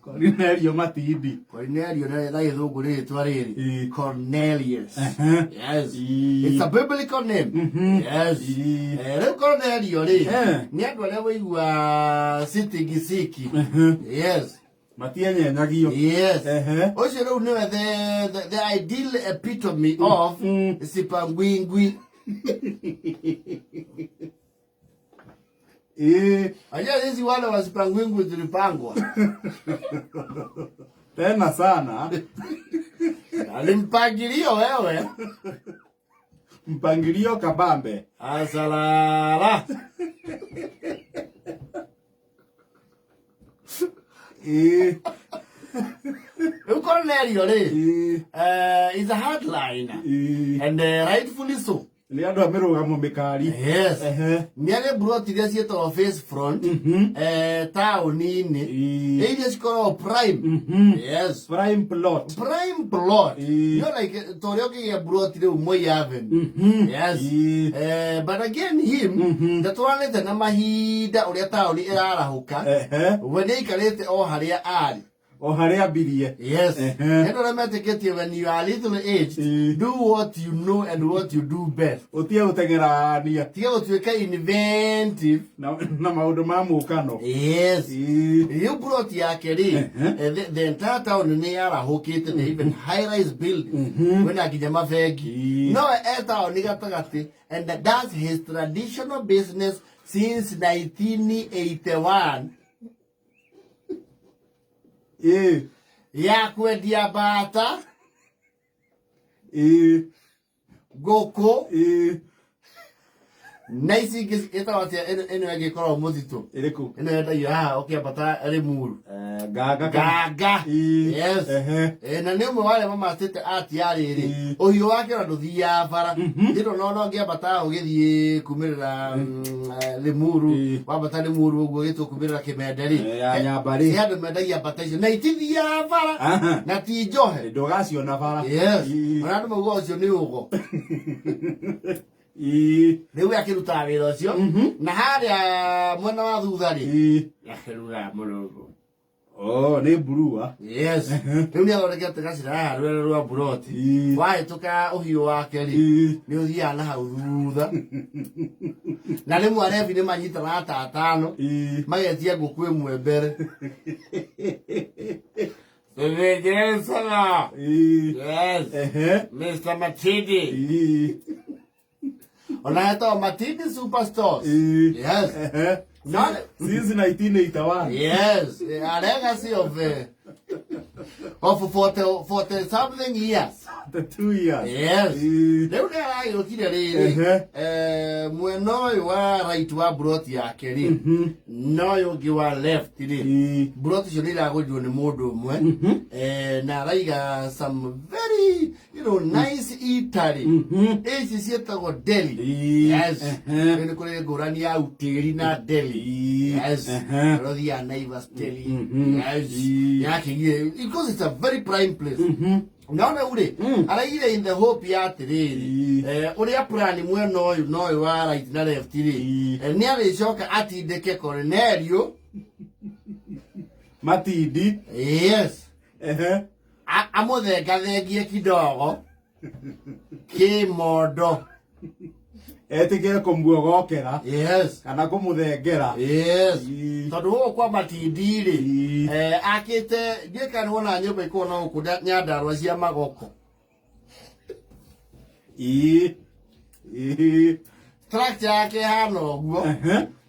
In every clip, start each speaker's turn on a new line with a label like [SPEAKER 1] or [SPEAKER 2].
[SPEAKER 1] Cornellius Matindi.
[SPEAKER 2] Cornellius na githungu ritwa riri. Cornellius. Yes. It's a biblical name. Yes. Riu Cornellius ri. Ni andu aria waigua city gisiki. Yes.
[SPEAKER 1] Matienye nyagio.
[SPEAKER 2] Yes. Ocio riu niwe the ideal epitome of sipangwingwi. Aja hizi wale wasipangwingwi tulipangwa.
[SPEAKER 1] Tena sana.
[SPEAKER 2] Alimpangilio wewe.
[SPEAKER 1] Mpangilio kabambe.
[SPEAKER 2] Asalala. Cornellius is a hardliner. And rightfully so.
[SPEAKER 1] Ni andu amirugamo mikari.
[SPEAKER 2] Yes. Ni ane brought this yet of face front. Town in it is called prime. Yes.
[SPEAKER 1] Prime plot.
[SPEAKER 2] Prime plot. You know, like Torioki brought the Moyaven. Yes. But again, him, the toilet and Namahida or the town in Arahuka, when they collect all Haria ad.
[SPEAKER 1] Oh, hurry.
[SPEAKER 2] Yes. And automatically when you are a little age, do what you know and what you do best.
[SPEAKER 1] Otia utengerania.
[SPEAKER 2] Tia utuweka inventive.
[SPEAKER 1] Na maudu mamu kano.
[SPEAKER 2] Yes. You brought giake the entire town in Arahuka, they even high-rise building. When I get my fegi. No, town nigatagati, and that's his traditional business since 1981. Ya kwendia bata. Goko. Naisi ita watia eno yage kora muzito.
[SPEAKER 1] Eleku.
[SPEAKER 2] Eno yata ya okay bata remuru.
[SPEAKER 1] Gaga.
[SPEAKER 2] Yes. Na nemo wale mama state art yari iri. Oyo wake na duthia bara. Ndiro no ngia bata ugithie kumirira lemuru. Wa bata lemuru ugo gitu kumirira kimenderi.
[SPEAKER 1] Ya nyabari.
[SPEAKER 2] Ya mendagia bata icio. Na itithia bara. Na ti johe.
[SPEAKER 1] Ndogacio na bara.
[SPEAKER 2] Yes. Ona ndo mugo ucio ni ugo. Riu akiruta wira ucio na haria mwena wa thutha ri yakiruga murugo.
[SPEAKER 1] Oh, ni burua.
[SPEAKER 2] Yes. Riu ni agorekete gacira rwere rwa buroti wahituka uhiu wake ri ni uthia na hau thutha na rimwe arebi ni manyitana tatano magetia nguku imwe mbere. Yes. Mr. Matindi. Onaito Matindi Superstores. Yes. Not
[SPEAKER 1] since 1981.
[SPEAKER 2] Yes. A legacy of 40 something years.
[SPEAKER 1] The 2 years.
[SPEAKER 2] Yes. Leo na yo kile mweno wa right wa brought giake ri. No yo giwa left ri. Brought yo ni la go ni modo mwe. Na raiga some very nice eatery. Esi sieta go deli. Yes. Ni kule gorani ya uteri na deli. Yes. Rodia Naivas deli. Yes. Yake because it's a very prime place. Naona ule araire in the hope ya tiriri uri plan mweno uyu no wa right na left ri ni aricoka ati deke Cornellius
[SPEAKER 1] Matindi.
[SPEAKER 2] Yes. Amuthenga thengie kidogo kimondo
[SPEAKER 1] etige kumuogokera.
[SPEAKER 2] Yes.
[SPEAKER 1] Kana kumuthengera.
[SPEAKER 2] Yes. Tondu ho kwa Matindi ri akite gika nona nyumba iko na ukuda nyandarwa cia magoko. Structure yake hano guo.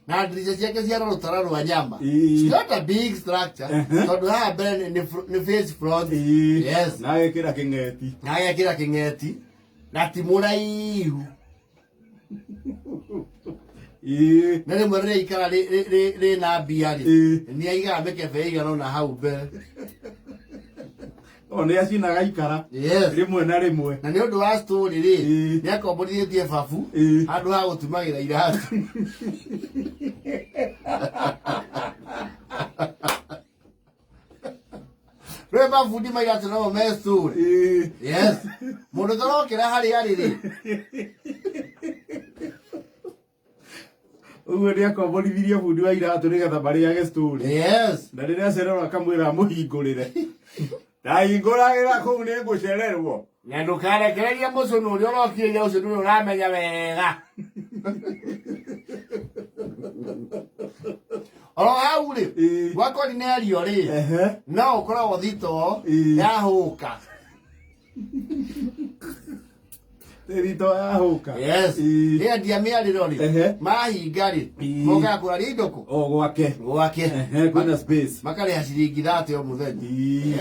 [SPEAKER 2] Na ndirica ciake cia rutara rwa nyama. It's not a big structure. Tondu ha mbere ni face front. Yes.
[SPEAKER 1] Na yekira kingeti.
[SPEAKER 2] Na timuraihu. Nere mwere ikara re na biari. Ni aiga meke feiga no na hau mbere.
[SPEAKER 1] Oni acina gaikara.
[SPEAKER 2] Yes.
[SPEAKER 1] Rimwe na rimwe.
[SPEAKER 2] Na ni undu wa story ri ni akomborithie babu andu ha gutumagira iratu. Reba fudi maigatu no me story. Yes. Mundu torokira hari ri.
[SPEAKER 1] Uguo nĩ akomborithirie bundi wa iratũ nĩgetha marĩage story.
[SPEAKER 2] Yes.
[SPEAKER 1] Na rĩrĩa acererwo akamwĩra amũhingũrĩre. Ndahingũragĩra kũu nĩ ngũcererwo.
[SPEAKER 2] Na ndũkarekereria mũcũnũ ũrĩa ũrokire ũcio ndũrĩ ũramenya wega. Oro hau rĩ, gwa Cornelio rĩ, no ũkoragwo thito yahũka.
[SPEAKER 1] Thito yahũka.
[SPEAKER 2] Yes. Ndia mĩarĩro rĩ, mahinga rĩ, moka kũraria indoko.
[SPEAKER 1] O gwake.
[SPEAKER 2] Gwake.
[SPEAKER 1] Kwĩna space.
[SPEAKER 2] Makarĩha ciringi 30 o mũthenya.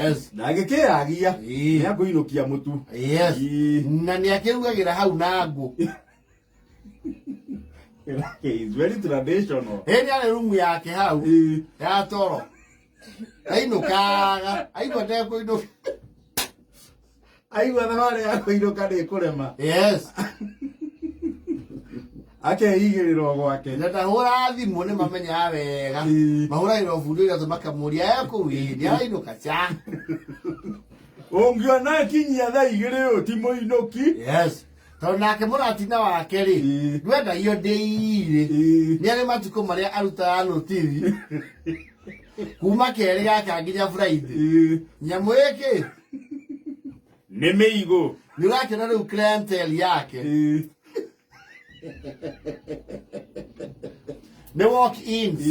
[SPEAKER 2] Yes.
[SPEAKER 1] Ndangĩkĩragia. Nĩ akũinũkia mũtu.
[SPEAKER 2] Yes. Na nĩ akĩrugagĩra hau na ngũ.
[SPEAKER 1] It's very traditional.
[SPEAKER 2] Nĩ arĩ rumu yake hau ya toro. Ainũkaga, aigua ndekũinũka.
[SPEAKER 1] Aigua thabarĩ ya kũinũka nĩ kũrema.
[SPEAKER 2] Yes.
[SPEAKER 1] Akeigĩrĩra gwake.
[SPEAKER 2] Na ndahũra thimũ nĩ mamenyaga wega. Mahũragĩra bundi iratũ makamũria kũu nĩ arainũka cha.
[SPEAKER 1] Ũngĩona akinyia thaa 2 ti mũinũki.
[SPEAKER 2] Yes. Tondũ nake mũratina wake rĩ, ndwendagio ndĩirĩ. Nĩ arĩ matukũ marĩa arutaga nũtiri. Kuma kerĩ gaka nginya Friday. Nyamũ ĩkĩ
[SPEAKER 1] nĩ mĩigũ.
[SPEAKER 2] Nĩ ũrakĩona rĩu clientele yake. Nĩ walk-ins.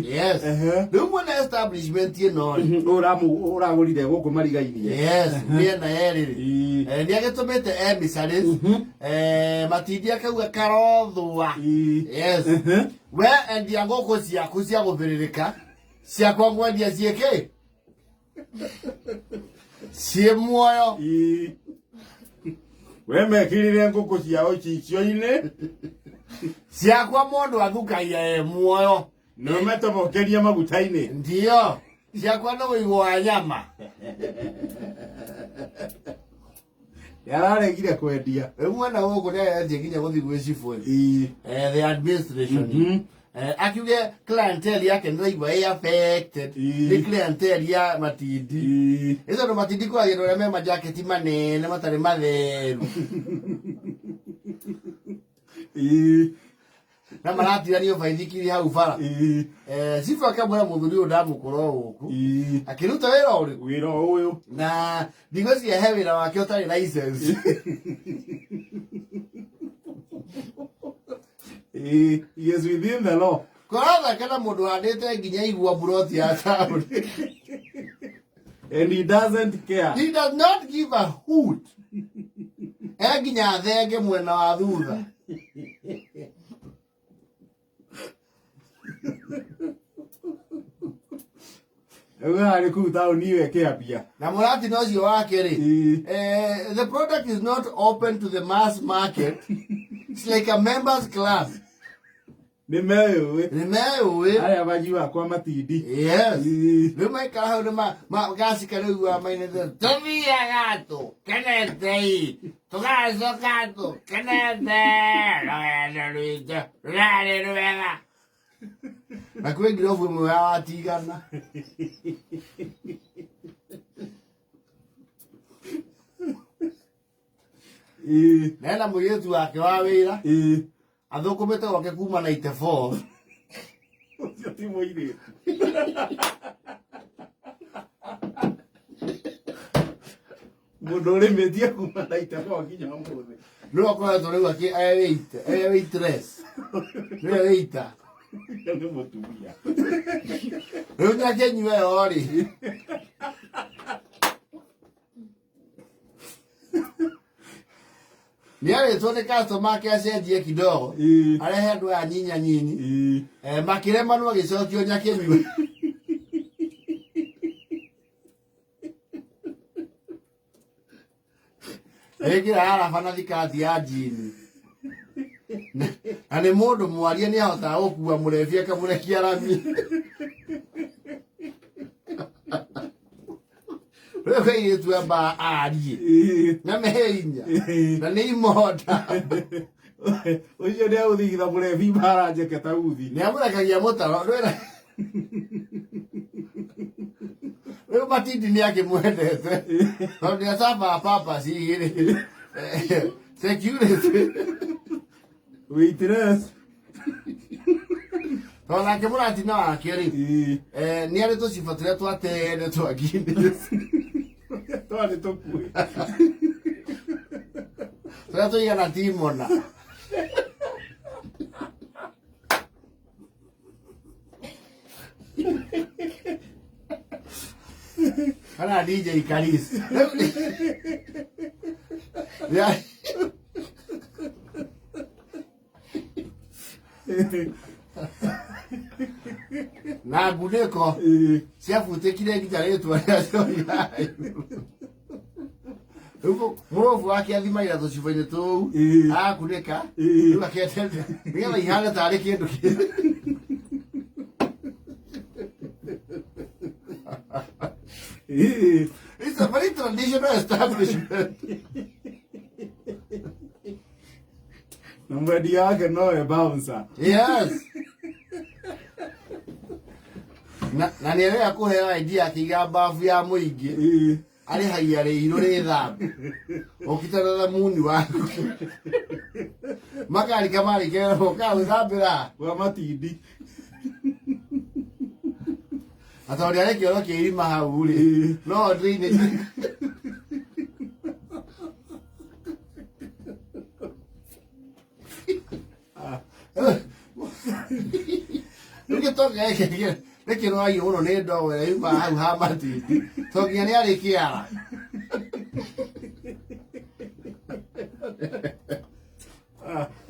[SPEAKER 2] Yes. Rĩu mwena establishment ĩno rĩ.
[SPEAKER 1] Ũragũrire gũkũ mariga-inĩ.
[SPEAKER 2] Yes. Mĩena yerĩ rĩ. Nĩ agĩtũmĩte emissaries. Matindi akauga karothwa. Yes. We endia ngũkũ ciaku cia gũbĩrĩrĩka. Ciakwa ngwendia ciĩkĩ? Ciĩ muoyo.
[SPEAKER 1] We mekĩrire ngũkũ ciao icio-inĩ.
[SPEAKER 2] Ciakwa mũndũ athukagia muoyo.
[SPEAKER 1] Nĩ metobokeria maguta-inĩ.
[SPEAKER 2] Ndio. Ciakwa no igwa nyama.
[SPEAKER 1] Yararegire kwendia.
[SPEAKER 2] Mwana gũkũ nĩ arendia nginya gũthiĩ gwĩ cibũ. The administration. Akiuge clientele yake ndĩraigua ĩ affected. Nĩ clientele ya Matindi. Icio ndo Matindi kũragĩra ũrĩa me majaketi manene matarĩ matheru. Na maratiranio baithikiri hau bara. Cibu akamwĩra mũthuri ũyũ ndamũkora gũkũ. Akĩruta wĩra ũrĩkũ?
[SPEAKER 1] Wĩra ũyũ.
[SPEAKER 2] Na ndigũcihe wĩra wake ũtarĩ license.
[SPEAKER 1] He is within the law.
[SPEAKER 2] Kũrotha kana mũndũ handĩte nginya igua buroti ya town.
[SPEAKER 1] And he doesn't care.
[SPEAKER 2] He does not give a hoot. Nginya thenge mwena wa thutha.
[SPEAKER 1] Harĩ kũu taũni ĩyo ĩkĩambia.
[SPEAKER 2] Na mũratina ũcio wake rĩ, the product is not open to the mass market. It's like a members club.
[SPEAKER 1] Nĩ meũĩ.
[SPEAKER 2] Nĩ meũĩ.
[SPEAKER 1] Arĩa banyi wakwa Matindi.
[SPEAKER 2] Yes. Rĩu maikara hau nĩ magacika rĩu wa mainete. Tũthiaga tũ, kenete. Tũgacoka tũ, kenete. Rũgendo rwitũ, rũrarĩ rwega. Na kwĩ ngirobu ĩmwe ya watigana. Na ena mũirĩtu wake wa wĩra. Athũkũmĩte gwake kuma 94.
[SPEAKER 1] Ũcio ti mũirĩtu. Mũndũ ũrĩmĩtie kuma 94 nginya ũmũthĩ.
[SPEAKER 2] Nĩwe akoretwo rĩu waitress. Nĩwe waiter.
[SPEAKER 1] Nĩ mũtumia.
[SPEAKER 2] Rĩu nyakinyua ĩyo rĩ. Nĩ arĩtwo nĩ customer ake acenjie kidogo. Arehe andũ aya nyinyi. Makĩremanwo agĩcokio nyakinyua. Ekĩra araba na thikati ya njini. Na nĩ mũndũ mwarie nĩ ahotaga gũkua mũrebi akamũrekia rami. Rĩu kairĩtu amba arie. Na mehinya. Na nĩ imota.
[SPEAKER 1] Ũcio nĩ agũthigitha mũrebi mbara njeke ta uthi.
[SPEAKER 2] Nĩ amũrekagia mũtaro. Rĩu Matindi nĩ akĩmwendete. Tondũ nĩ acaba papa cigĩrĩ. Security.
[SPEAKER 1] Waitress.
[SPEAKER 2] Tona ke murati na akeri. Ni ale to sifatira to atene to aginde.
[SPEAKER 1] Tole to kui.
[SPEAKER 2] Tona to yana timona. Kana DJ Karis. Ya. Na guneko. Siafute kile kitare tu ya. Murovu wake athimaira tucibaine tuu akuneka riu aketete nigetha ihane tarĩ kĩndũ kĩngĩ. It's a very traditional establishment.
[SPEAKER 1] Nobody can know about that.
[SPEAKER 2] Yes. Na nĩ rĩa kũheo idea akiga bafu ya mũingĩ. Ari haiyare irore thambi. Okitana na muni waku. Makari kamari kera boka uthambira
[SPEAKER 1] Wa Matindi.
[SPEAKER 2] Atori ale kioro kirima hau ri. No drainage. Nige toka yake. Leke no ayo uno ne do we ma hau ha Matindi. Tokia ni ari kiara.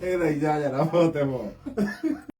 [SPEAKER 1] Era ya la foto mo.